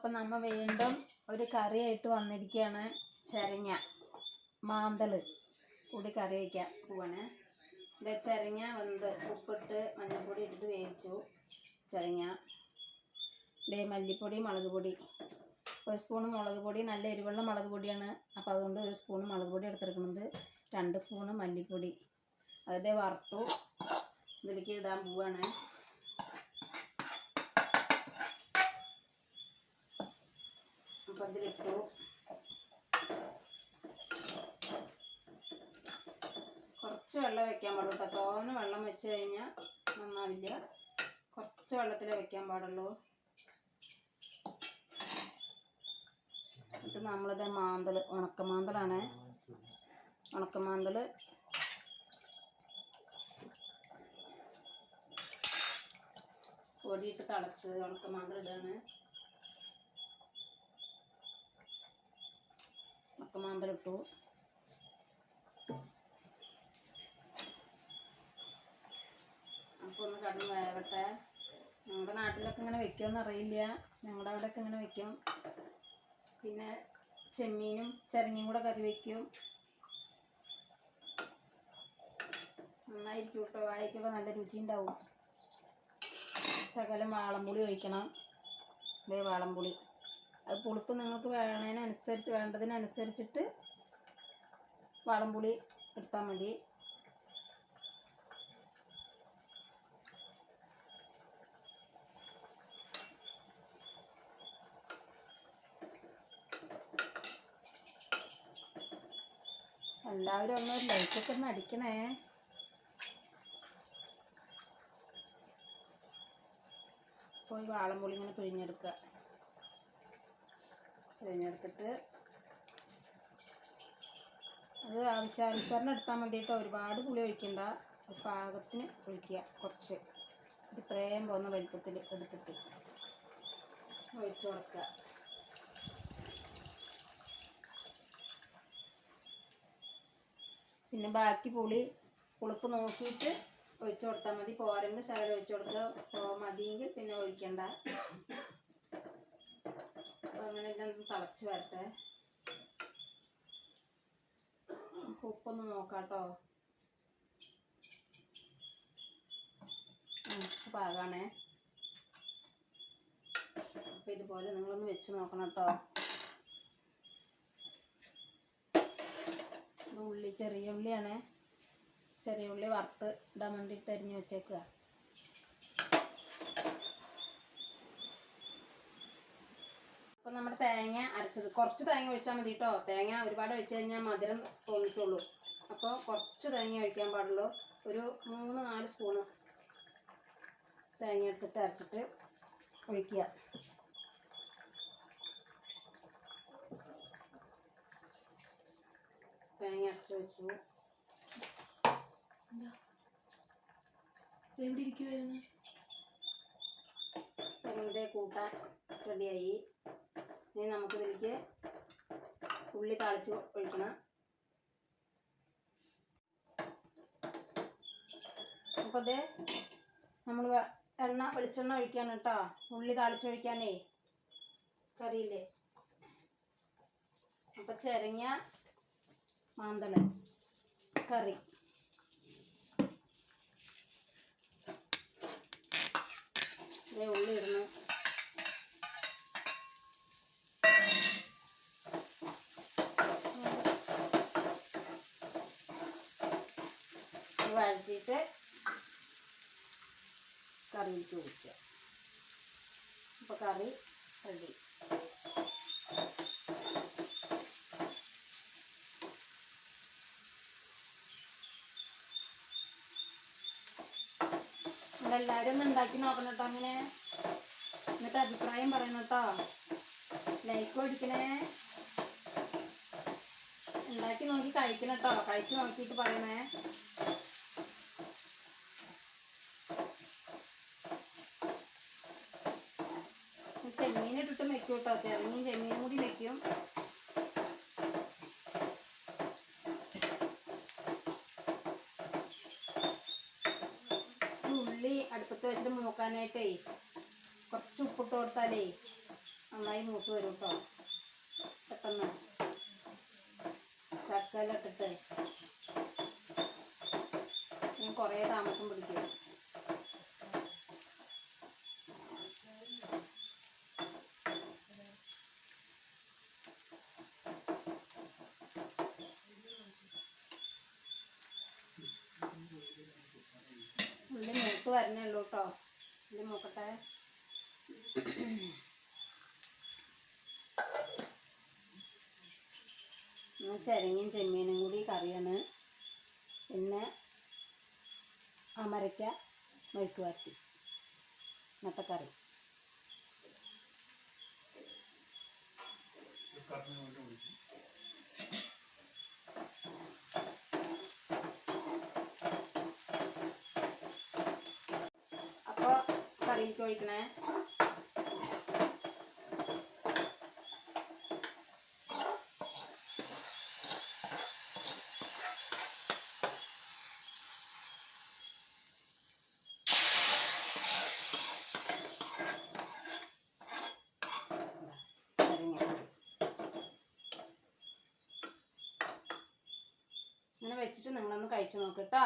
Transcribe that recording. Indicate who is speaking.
Speaker 1: അപ്പം നമ്മൾ വീണ്ടും ഒരു കറിയായിട്ട് വന്നിരിക്കുകയാണ്. ചരങ്ങ മാന്തൾ കൂടി കറി വയ്ക്കാൻ പോവാണ്. ഇത് ചരങ്ങ വന്ന് ഉപ്പിട്ട് മഞ്ഞൾപ്പൊടി ഇട്ടിട്ട് വേവിച്ചു. ചരങ്ങ മല്ലിപ്പൊടി, മുളക് പൊടി, 1 സ്പൂൺ മുളക് പൊടി, നല്ല എരിവുള്ള മുളക് പൊടിയാണ്. അപ്പോൾ അതുകൊണ്ട് 1 സ്പൂൺ മുളക് പൊടി എടുത്തിരിക്കുന്നത്. 2 സ്പൂൺ മല്ലിപ്പൊടി അതേ വറുത്തു. ഇതിലേക്ക് ഇടാൻ പോവാണ്. അപ്പോൾ ഇതിലിട്ടു. കുറച്ച് വെള്ളം വെക്കാൻ പാടുള്ളൂ കേട്ടോ. തോനെ വെള്ളം വെച്ച് കഴിഞ്ഞാൽ നന്നാവില്ല. കുറച്ച് വെള്ളത്തിലേ വെക്കാൻ പാടുള്ളൂ. എന്നിട്ട് നമ്മളിത് മാന്തൽ, ഉണക്കമാന്തലാണ്. ഉണക്കമാന്തൽ പൊടിയിട്ട് തിളച്ച് ഉണക്കമാന്തൽ ഇടാണ്. ഉണക്കമാന്തൽ ഇട്ടു. അപ്പോൾ ഒന്ന് കടന്ന് വേവട്ടെ. ഞങ്ങളുടെ നാട്ടിലൊക്കെ ഇങ്ങനെ വെക്കുമെന്ന് അറിയില്ല. ഞങ്ങളുടെ അവിടെയൊക്കെ ഇങ്ങനെ വെക്കും. പിന്നെ ചെമ്മീനും ചരങ്ങയും കൂടെ കറി വയ്ക്കും. നന്നായിരിക്കും കേട്ടോ. വായിക്കൊക്കെ നല്ല രുചി ഉണ്ടാവും. ശകലം വാളംപുളി ഒഴിക്കണം. ഇതേ വാളംപുളി. അത് പുളിപ്പ് നിങ്ങൾക്ക് വേണ്ടതിനനുസരിച്ചിട്ട് വാളംപുളി എടുത്താൽ മതി. എല്ലാവരും ഒന്ന് ലൈക്കൊക്കെ ഒന്ന് അടിക്കണേ. പോയി വാളംപുളി ഇങ്ങനെ പിഴിഞ്ഞെടുക്കുക. പിഴിഞ്ഞെടുത്തിട്ട് അത് ആവശ്യാനുസരണം എടുത്താൽ മതി കേട്ടോ. ഒരുപാട് പുളി ഒഴിക്കണ്ട. പാകത്തിന് ഒഴിക്കുക. കുറച്ച് ഇത്രയും പോകുന്ന വലിപ്പത്തിൽ എടുത്തിട്ട് ഒഴിച്ചു കൊടുക്കുക. പിന്നെ ബാക്കി പുളിപ്പ് നോക്കിയിട്ട് ഒഴിച്ചു കൊടുത്താൽ മതി. പോരെങ്കിൽ ശകലം ഒഴിച്ചു കൊടുക്കുക. മതിയെങ്കിൽ പിന്നെ ഒഴിക്കണ്ട. അപ്പോൾ അങ്ങനെ എല്ലാം തിളച്ച് വരട്ടെ. ഉപ്പൊന്ന് നോക്കാം കേട്ടോ. പാകാണേ. അപ്പോൾ ഇതുപോലെ നിങ്ങളൊന്ന് വെച്ച് നോക്കണം കേട്ടോ. ഉള്ളി, ചെറിയ ഉള്ളിയാണ്. ചെറിയ ഉള്ളി വറുത്ത് ഇടാൻ വേണ്ടിയിട്ട് അരിഞ്ഞ് വെച്ചേക്കുക. അപ്പോൾ നമ്മുടെ തേങ്ങ അരച്ചത്, കുറച്ച് തേങ്ങ ഒഴിച്ചാൽ മതി കേട്ടോ. തേങ്ങ ഒരുപാട് ഒഴിച്ച് കഴിഞ്ഞാൽ മധുരം തോന്നിക്കുള്ളൂ. അപ്പോൾ കുറച്ച് തേങ്ങ ഒഴിക്കാൻ പാടുള്ളൂ. ഒരു 3-4 സ്പൂണ് തേങ്ങ എടുത്തിട്ട് അരച്ചിട്ട് ഒഴിക്കുക. തേങ്ങ അരച്ച് വെച്ചു.
Speaker 2: എവിടെ ഇരിക്കുവായിരുന്നു?
Speaker 1: തേങ്ങയുടെ കൂട്ടാൻ റെഡിയായി. ഇനി നമുക്കിതിലേക്ക് ഉള്ളി താളിച്ച് ഒഴിക്കണം. അപ്പോൾ ഇത് നമ്മൾ വെളിച്ചെണ്ണ ഒഴിക്കാണ് കേട്ടോ. ഉള്ളി താളിച്ചൊഴിക്കാനേ കറിയില്ലേ. അപ്പോൾ ചരങ്ങ മാന്തൾ കറി. ഇതേ ഉള്ളി ഇടുന്നു. വഴറ്റിയിട്ട് കറിയിലേക്ക് ഒഴിക്കുക. അപ്പോൾ കറി റെഡി. എല്ലാവരും ഒന്ന് ഉണ്ടാക്കി നോക്കണം കേട്ടോ. അങ്ങനെ എന്നിട്ട് അഭിപ്രായം പറയണം കേട്ടോ. ലൈക്ക് അടിക്കണേ. ഉണ്ടാക്കി നോക്കി കഴിക്കണം കേട്ടോ. കഴിച്ച് നോക്കിയിട്ട് പറയണേ. ചെമ്മീനിട്ടിട്ടും വെക്കും കേട്ടോ. ചെറങ്ങിയും ചെമ്മീനും കൂടി വെക്കും. ഉള്ളി അടുപ്പത്ത് വെച്ചിട്ട് മൂക്കാനായിട്ടേ കുറച്ച് ഉപ്പിട്ട് കൊടുത്താലേ നന്നായി നന്നായി മൂത്ത് വരും കേട്ടോ. പെട്ടെന്ന് ശർക്കര ഇട്ടിട്ട് കുറേ താമസം പിടിക്കും. ഉള്ളി മൂത്ത് വരണേ ഉള്ളൂ കേട്ടോ. ഉള്ളി മൂക്കട്ടെ. ചിരങ്ങയും ചെമ്മീനും കൂടി കറിയാണ്. പിന്നെ അമരയ്ക്ക മെഴുക്ക് വരട്ടി, ഇന്നത്തെ കറി. അപ്പോൾ കറിയിലേക്ക് ഒഴിക്കണേ. ഇങ്ങനെ വെച്ചിട്ട് നിങ്ങളൊന്ന് കഴിച്ചു നോക്ക് കേട്ടോ.